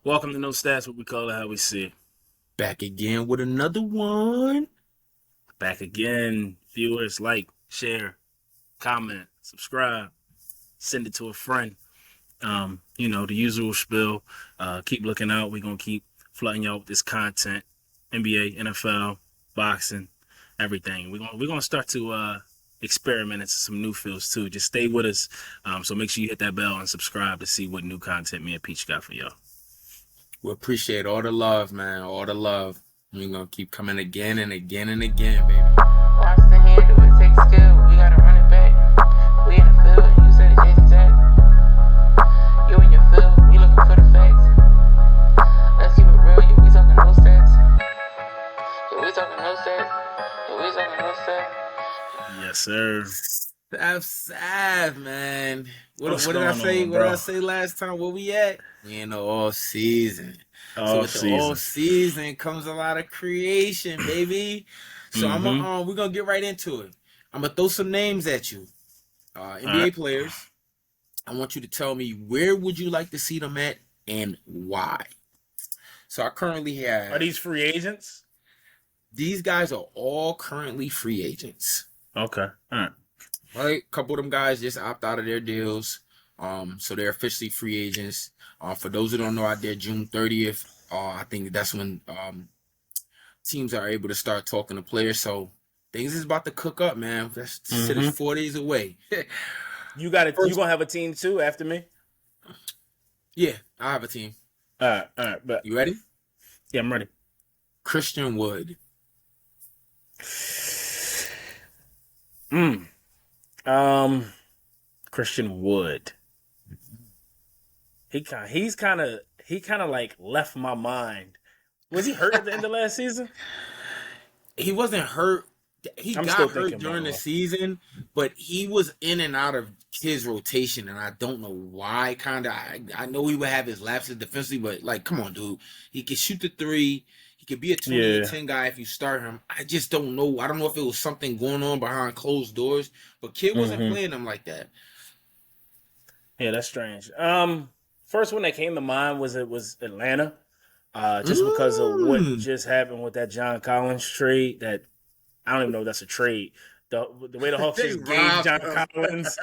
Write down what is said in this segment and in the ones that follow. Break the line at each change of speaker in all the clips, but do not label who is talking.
Welcome to No Stats, what we call it, how we see it.
Back again with another one.
Back again. Viewers, like, share, comment, subscribe, send it to a friend. The usual spill. Keep looking out. We're going to keep flooding y'all with this content. NBA, NFL, boxing, everything. We're gonna start to experiment into some new fields too. Just stay with us. So make sure you hit that bell and subscribe to see what new content me and Peach got for y'all.
We appreciate all the love, man. All the love. We're going to keep coming again and again and again, baby.
Watch the handle, it takes skill. We gotta run it back. We in the field, and you said it Jason Jack. You in your field, we looking for the facts. Let's keep it real, yeah, we talking no stats. Yeah, we talking no stats. Yeah, we talking no stats.
Yes, sir.
Sav, man.
What's
What did I
going
say?
on,
What did
bro?
I say last time? Where we at? We in the all season. So with the
Offseason.
all season comes a lot of creation, baby. So we're gonna get right into it. I'm gonna throw some names at you. NBA
right.
players. I want you to tell me where would you like to see them at and why. So I currently have
Are these free agents?
these guys are all currently free agents.
Okay. All right.
Right, a couple of them guys just opt out of their deals, so they're officially free agents. For those who don't know, out there June 30th, I think that's when teams are able to start talking to players. So things is about to cook up, man. That's shit is 4 days away.
You got it. You gonna have a team too after me?
Yeah, I have a team.
All right. But
You ready?
yeah, I'm ready.
Christian Wood.
Christian Wood. He's kind of like left my mind. Was he hurt at the end of last season?
He wasn't hurt. He
I'm still
got hurt
thinking
during the
about it.
season, but he was in and out of his rotation, and I don't know why. I know he would have his lapses defensively, but like, come on, dude. He can shoot the three. He could be a 20
Yeah.
and 10 guy if you start him. I just don't know. I don't know if it was something going on behind closed doors, but Kid wasn't playing him like that.
Yeah, that's strange. First one that came to mind was Atlanta, just because of what just happened with that John Collins trade. That I don't even know if that's a trade. The way the Hawks
They
just gave
robbed
John
him.
Collins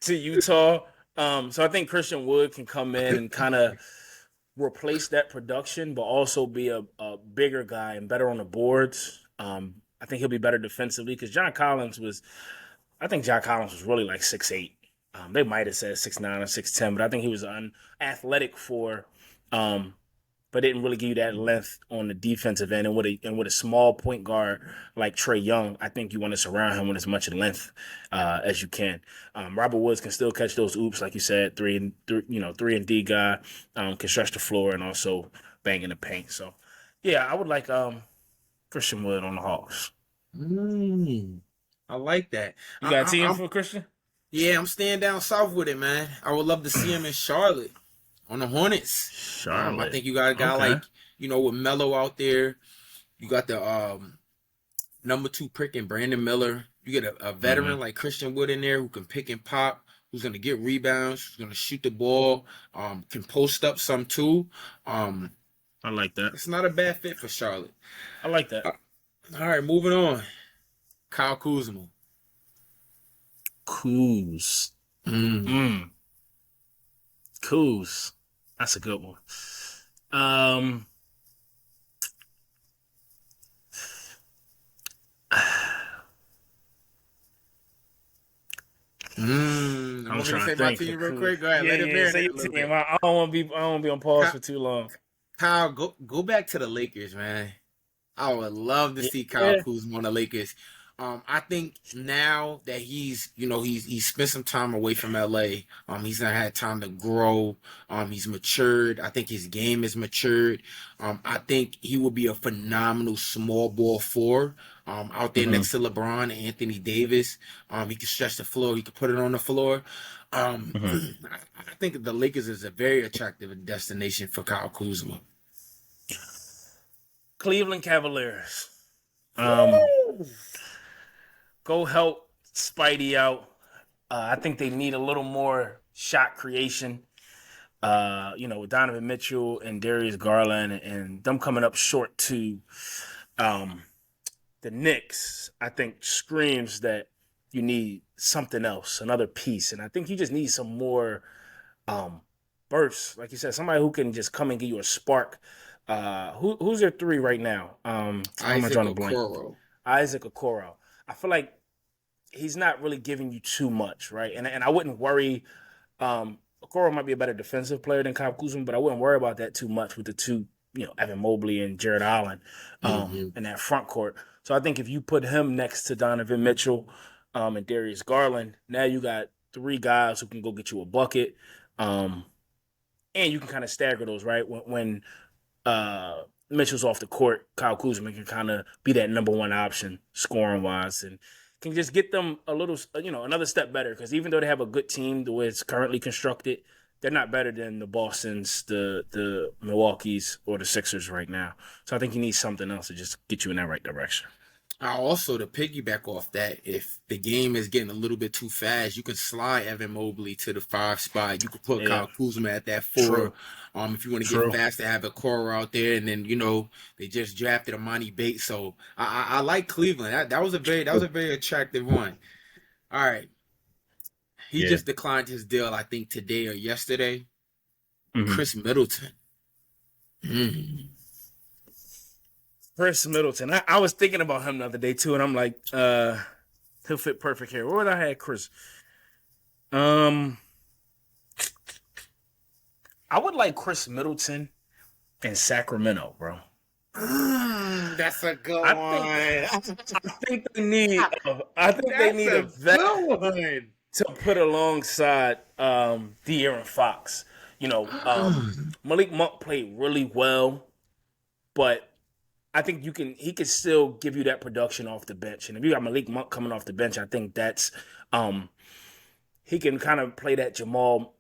to Utah. So I think Christian Wood can come in and kind of replace that production, but also be a bigger guy and better on the boards. I think he'll be better defensively because I think John Collins was really like 6'8". They might have said 6'9" or 6'10", but I think he was athletic but didn't really give you that length on the defensive end. And with a small point guard like Trae Young, I think you want to surround him with as much length as you can. Robert Woods can still catch those oops, like you said, three and D guy, can stretch the floor and also bang in the paint. So, yeah, I would like Christian Wood on the Hawks.
I like that.
You got a team
I'm
for Christian?
Yeah, I'm staying down south with it, man. I would love to see him in Charlotte on the Hornets.
Charlotte.
I think you got a guy
Okay.
like, with Melo out there. You got the number 2 pick in Brandon Miller. You get a veteran like Christian Wood in there who can pick and pop, who's going to get rebounds, who's going to shoot the ball, can post up some too.
I like that.
It's not a bad fit for Charlotte.
I like that.
All right, moving on. Kyle Kuzma.
Kuz. Kuz. That's a good one. I'm
I'm
trying
gonna say
to
my
think.
team real quick. Go ahead, let it
Yeah.
marinate
Say
a
your
little
team.
bit.
I don't want to be on pause for too long.
Kyle, go back to the Lakers, man. I would love to see Kyle Kuzma on the Lakers. I think now that he's spent some time away from LA. He's not had time to grow. He's matured. I think his game is matured. I think he will be a phenomenal small ball four. Out there next to LeBron and Anthony Davis. He can stretch the floor. He can put it on the floor. I think the Lakers is a very attractive destination for Kyle Kuzma.
Cleveland Cavaliers. Go help Spidey out. I think they need a little more shot creation. with Donovan Mitchell and Darius Garland and them coming up short to the Knicks, I think screams that you need something else, another piece. And I think you just need some more bursts. Like you said, somebody who can just come and give you a spark. Who's their three right now?
Isaac Okoro.
Isaac Okoro. I feel like he's not really giving you too much, right? And I wouldn't worry. Okoro might be a better defensive player than Kyle Kuzma, but I wouldn't worry about that too much with the two, Evan Mobley and Jared Allen in that front court. So I think if you put him next to Donovan Mitchell and Darius Garland, now you got three guys who can go get you a bucket. And you can kind of stagger those, right? When Mitchell's off the court, Kyle Kuzma can kind of be that number one option scoring-wise and can just get them a little, another step better. Because even though they have a good team the way it's currently constructed, they're not better than the Bostons, the Milwaukees, or the Sixers right now. So I think you need something else to just get you in that right direction.
Also, to piggyback off that, if the game is getting a little bit too fast, you can slide Evan Mobley to the 5 spot. You can put Kyle Kuzma at that 4.
True.
If you want to get fast, to have a core out there, and then they just drafted Amani Bates, so I like Cleveland. That was a very attractive one. All right, he just declined his deal, I think today or yesterday. Khris Middleton.
Khris Middleton. I was thinking about him the other day too, and I'm like, he'll fit perfect here. Where would I have Khris? I would like Khris Middleton in Sacramento, bro.
That's a good one.
I think they need a vet to put alongside De'Aaron Fox. Malik Monk played really well, but I think he can still give you that production off the bench. And if you got Malik Monk coming off the bench, I think that's he can kind of play that Jamal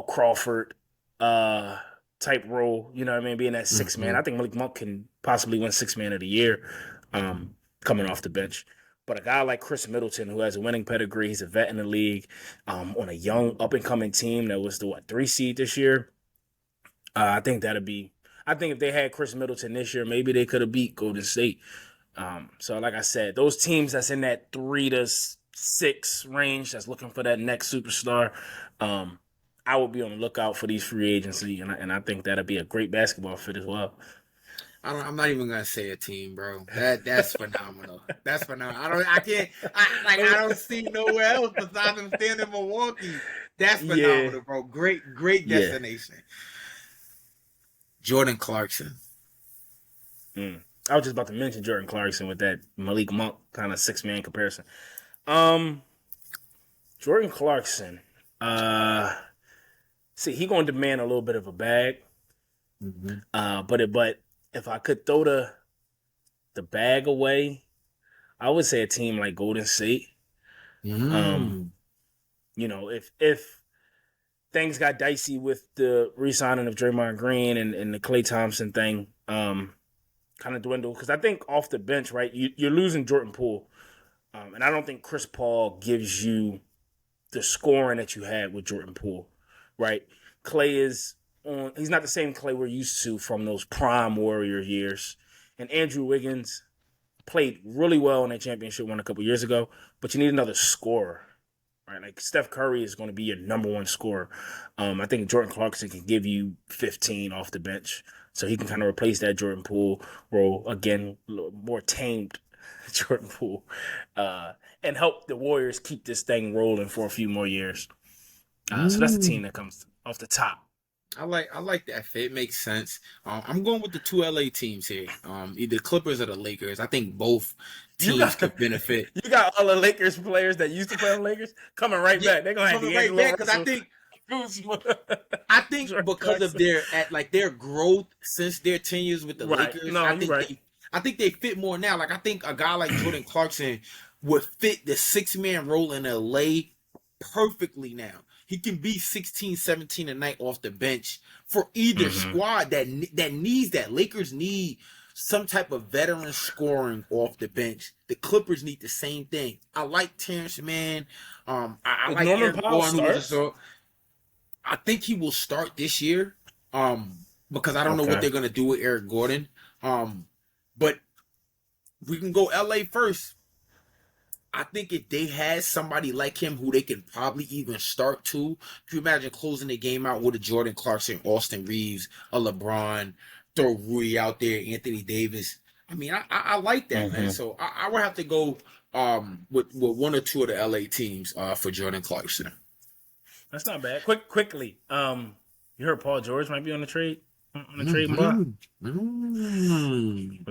Crawford type role. You know what I mean? Being that 6 man. I think Malik Monk can possibly win 6 man of the year coming off the bench. But a guy like Khris Middleton, who has a winning pedigree, he's a vet in the league, on a young up-and-coming team that was the 3 seed this year. I think if they had Khris Middleton this year, maybe they could have beat Golden State. So like I said, those teams that's in that 3 to 6 range that's looking for that next superstar, I would be on the lookout for these free agency, and I think that'd be a great basketball fit as well.
I'm not even gonna say a team, bro. That's phenomenal. That's phenomenal. I don't see nowhere else besides them staying in Milwaukee. That's phenomenal, bro. Great destination. Jordan Clarkson.
I was just about to mention Jordan Clarkson with that Malik Monk kind of 6 man comparison. Jordan Clarkson. He gonna demand a little bit of a bag. But if I could throw the bag away, I would say a team like Golden State. If things got dicey with the re-signing of Draymond Green and the Klay Thompson thing kind of dwindled, because I think off the bench, right, you're losing Jordan Poole. And I don't think Chris Paul gives you the scoring that you had with Jordan Poole, right? Klay he's not the same Klay we're used to from those prime Warrior years. And Andrew Wiggins played really well in that championship one a couple years ago, but you need another scorer, right? Like Steph Curry is going to be your number one scorer. I think Jordan Clarkson can give you 15 off the bench, so he can kind of replace that Jordan Poole role, again, more tamed Jordan Poole, and help the Warriors keep this thing rolling for a few more years. So that's the team that comes off the top.
I like that fit. It makes sense. I'm going with the 2 LA teams here. Either Clippers or the Lakers. I think both teams could benefit.
You got all the Lakers players that used to play on the Lakers coming right back. They're gonna have to right back, because
I think because of their growth since their tenures with the Lakers. I think they fit more now. Like I think a guy like Jordan Clarkson would fit the 6 man role in LA perfectly now. He can be 16, 17 a night off the bench for either squad that needs that. Lakers need some type of veteran scoring off the bench. The Clippers need the same thing. I like Terrence Mann. I like
Norman
Eric
Powell
Gordon,
starts.
I think he will start this year. Because I don't know what they're gonna do with Eric Gordon. But we can go LA first. I think if they had somebody like him who they can probably even start to, can you imagine closing the game out with a Jordan Clarkson, Austin Reeves, a LeBron, throw Rui out there, Anthony Davis. I mean, I like that, man. So I would have to go with one or two of the LA teams for Jordan Clarkson.
That's not bad. Quickly, you heard Paul George might be on the trade block. We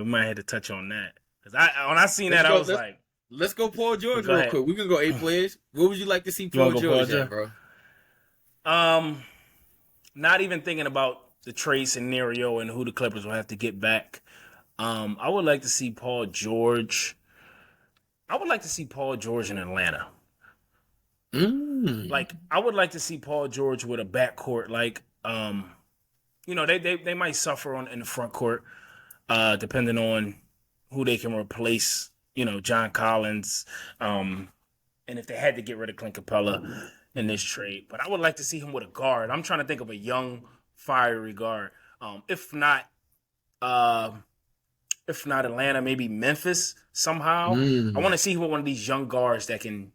might have to touch on that because when I seen that, I was like,
let's go Paul George real quick. We can go 8 players. What would you like to see Paul George at, bro?
Not even thinking about the trade scenario and who the Clippers will have to get back. I would like to see Paul George. I would like to see Paul George in Atlanta. Like, I would like to see Paul George with a backcourt. Like, they might suffer in the front court, depending on who they can replace. John Collins, and if they had to get rid of Clint Capella in this trade. But I would like to see him with a guard. I'm trying to think of a young, fiery guard. If not Atlanta, maybe Memphis somehow. I want to see one of these young guards that can,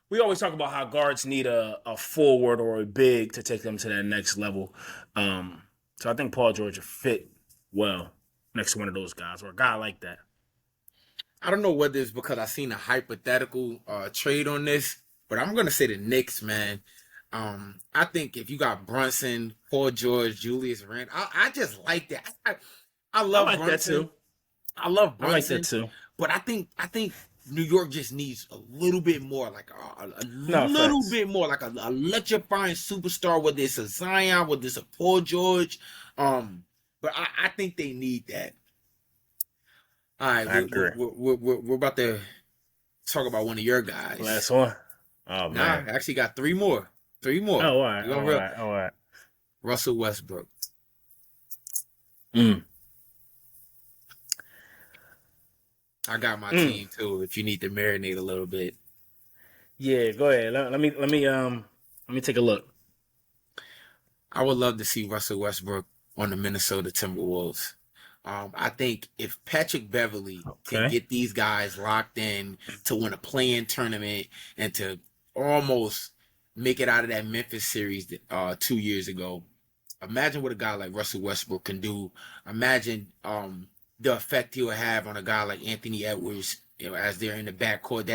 we always talk about how guards need a forward or a big to take them to that next level. So I think Paul George will fit well next to one of those guys or a guy like that.
I don't know whether it's because I seen a hypothetical trade on this, but I'm going to say the Knicks, man. I think if you got Brunson, Paul George, Julius Randle, I just like that. I love Brunson.
That too.
I love Brunson.
I like that too.
But I think New York just needs a little bit more, like a little bit more, like a electrifying superstar, whether it's a Zion, whether it's a Paul George. But I think they need that. All right, we're about to talk about one of your guys.
Last one. Oh man,
I actually got three more.
Oh, all right.
Russell Westbrook.
I
got my team too. If you need to marinate a little bit.
Yeah, go ahead. Let me take a look.
I would love to see Russell Westbrook on the Minnesota Timberwolves. I think if Patrick Beverley can get these guys locked in to win a play-in tournament and to almost make it out of that Memphis series 2 years ago, imagine what a guy like Russell Westbrook can do. Imagine the effect he'll have on a guy like Anthony Edwards, as they're in the backcourt.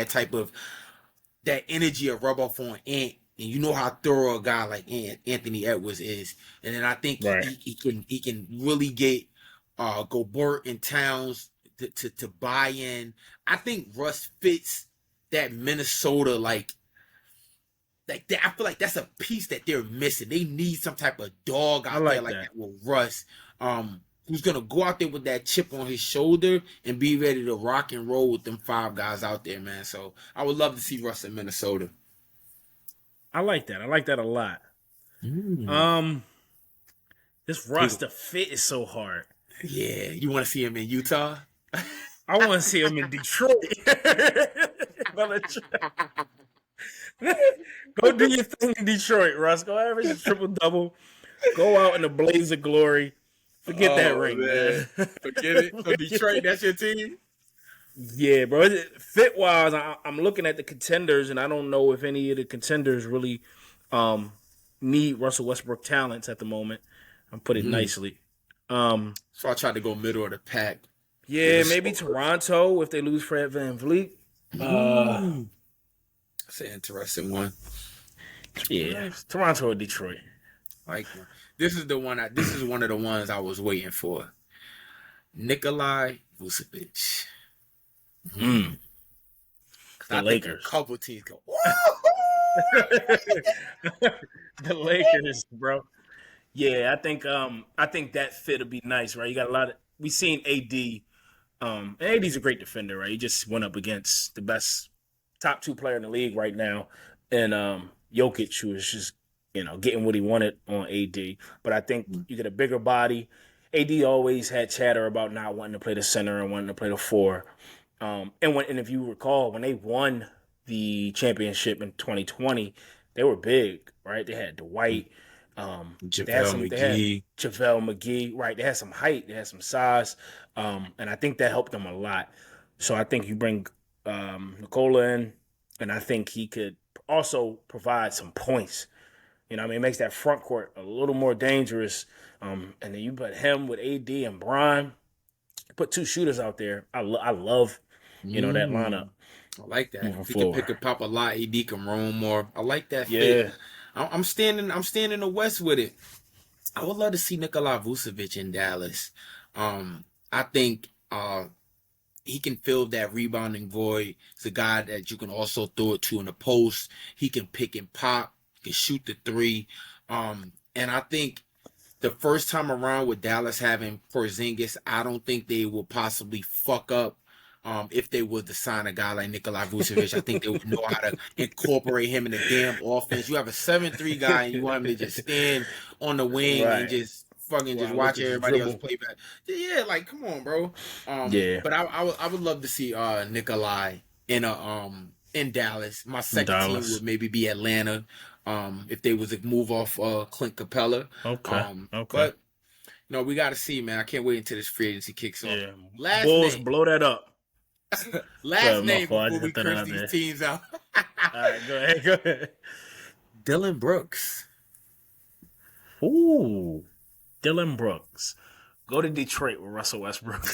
That energy will rub off on Ant. And you know how thorough a guy like Anthony Edwards is. And then I think he can really get Gobert and Towns to buy in. I think Russ fits that Minnesota like that. I feel like that's a piece that they're missing. They need some type of dog out there like that with Russ, who's gonna go out there with that chip on his shoulder and be ready to rock and roll with them 5 guys out there, man. So I would love to see Russ in Minnesota.
I like that. I like that a lot. This Russ, the fit is so hard.
Yeah, you want to see him in Utah?
I want to see him in Detroit. Go do your thing in Detroit, Russ. Go average a triple-double. Go out in a blaze of glory. Forget that ring, man.
Forget it. So Detroit, that's your team?
Yeah, bro. Fit-wise, I'm looking at the contenders, and I don't know if any of the contenders really need Russell Westbrook talents at the moment. I'm put it nicely.
So I tried to go middle of the pack.
Yeah, maybe Toronto if they lose Fred VanVleet.
That's an interesting one.
Yeah, Toronto or Detroit.
Like this is one of the ones I was waiting for. Nikola Vucevic.
The Lakers.
A couple teams go.
The Lakers, bro. Yeah, I think that fit will be nice, right? You got a lot of we've seen AD. And AD's a great defender, right? He just went up against the best top 2 player in the league right now, and Jokic, who is just getting what he wanted on AD. But I think you get a bigger body. AD always had chatter about not wanting to play the center and wanting to play the 4. And if you recall, when they won the championship in 2020, they were big, right? They had Dwight.
JaVale
They had
McGee.
JaVale McGee, right? They had some height, they had some size, and I think that helped them a lot. So I think you bring Nikola in, and I think he could also provide some points. You know, what I mean, it makes that front court a little more dangerous. And then you put him with AD and Bron, put two shooters out there. I love, that lineup.
I like that.
Moving
He can pick
forward.
up pop a lot. AD can roam more. I like that
Yeah.
fit. I'm standing in the West with it. I would love to see Nikola Vucevic in Dallas. I think he can fill that rebounding void. He's a guy that you can also throw it to in the post. He can pick and pop. He can shoot the three. And I think the first time around with Dallas having Porzingis, I don't think they will possibly fuck up. If they were to sign a guy like Nikola Vucevic, I think they would know how to incorporate him in the damn offense. You have a 7'3" guy and you want him to just stand on the wing and just fucking just watch everybody else play back. Yeah, like come on, bro. But I would love to see Nikolai in Dallas. My second team would maybe be Atlanta. If they was to move off Clint Capella.
Okay.
But we gotta see, man. I can't wait until this free agency kicks off.
Yeah.
Last
Bulls
name.
blow that up.
Last name
fault.
before we curse these teams out.
All right, go ahead.
Dylan Brooks.
Ooh, Dylan Brooks. Go to Detroit with Russell Westbrook.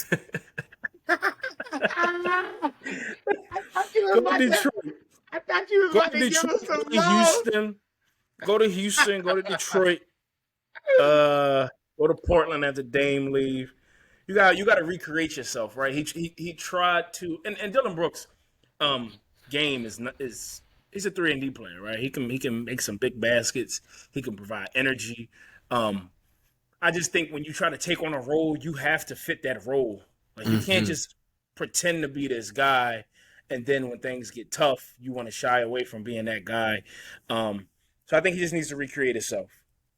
I thought you was about to give us some
Houston. Go to Houston. Go to Detroit. Go to Portland after Dame leave. You got to recreate yourself, right? He tried to, and Dylan Brooks, game is he's a 3-and-D player, right? He can make some big baskets. He can provide energy. I just think when you try to take on a role, you have to fit that role. Like you can't just pretend to be this guy, and then when things get tough, you want to shy away from being that guy. So I think he just needs to recreate himself,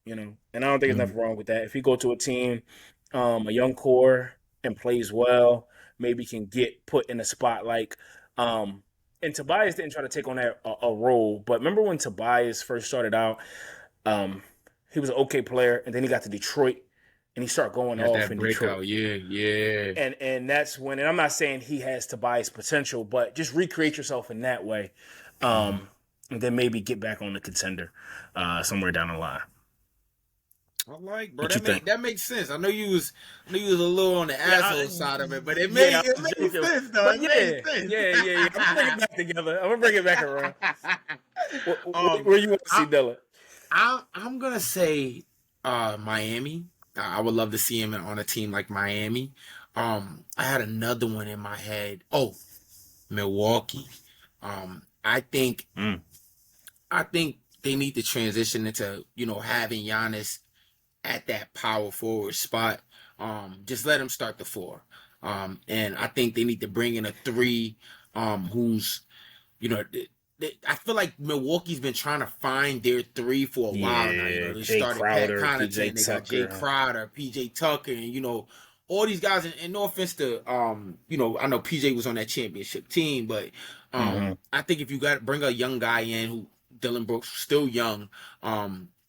and I don't think there's nothing wrong with that. If he go to a team, a young core, and plays well, maybe can get put in a spot like and Tobias didn't try to take on that a role, but remember when Tobias first started out, he was an okay player, and then he got to Detroit, and he started going off in Detroit.
Yeah.
And that's when, and I'm not saying he has Tobias potential, but just recreate yourself in that way, and then maybe get back on the contender somewhere down the line.
I like, bro. That makes sense. I know you was a little on the asshole side of it, but it made sense, though. It made sense.
Yeah. I'm gonna bring it back together. I'm gonna bring it back around. Where you want to see Dylan?
I'm gonna say Miami. I would love to see him on a team like Miami. I had another one in my head. Oh, Milwaukee. I think they need to transition into having Giannis at that power forward spot. Just let him start the 4. And I think they need to bring in a 3 who's, I feel like Milwaukee's been trying to find their 3 for a while now. They
Jay
started
Crowder,
Pat
PJ
Connaughton, they got Jay
Tucker.
Crowder, PJ Tucker, and all these guys. And no offense to I know PJ was on that championship team, but I think if you got to bring a young guy in who Dylan Brooks still young,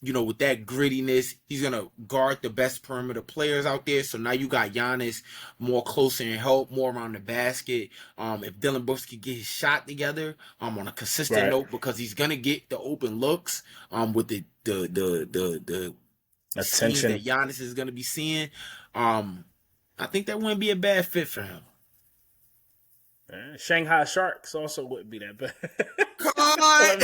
with that grittiness, he's gonna guard the best perimeter players out there. So now you got Giannis more closer and help more around the basket. If Dylan Brooks can get his shot together, on a consistent note, because he's gonna get the open looks, with the attention that Giannis is gonna be seeing. I think that wouldn't be a bad fit for him.
Shanghai Sharks also wouldn't be that bad.
Come on.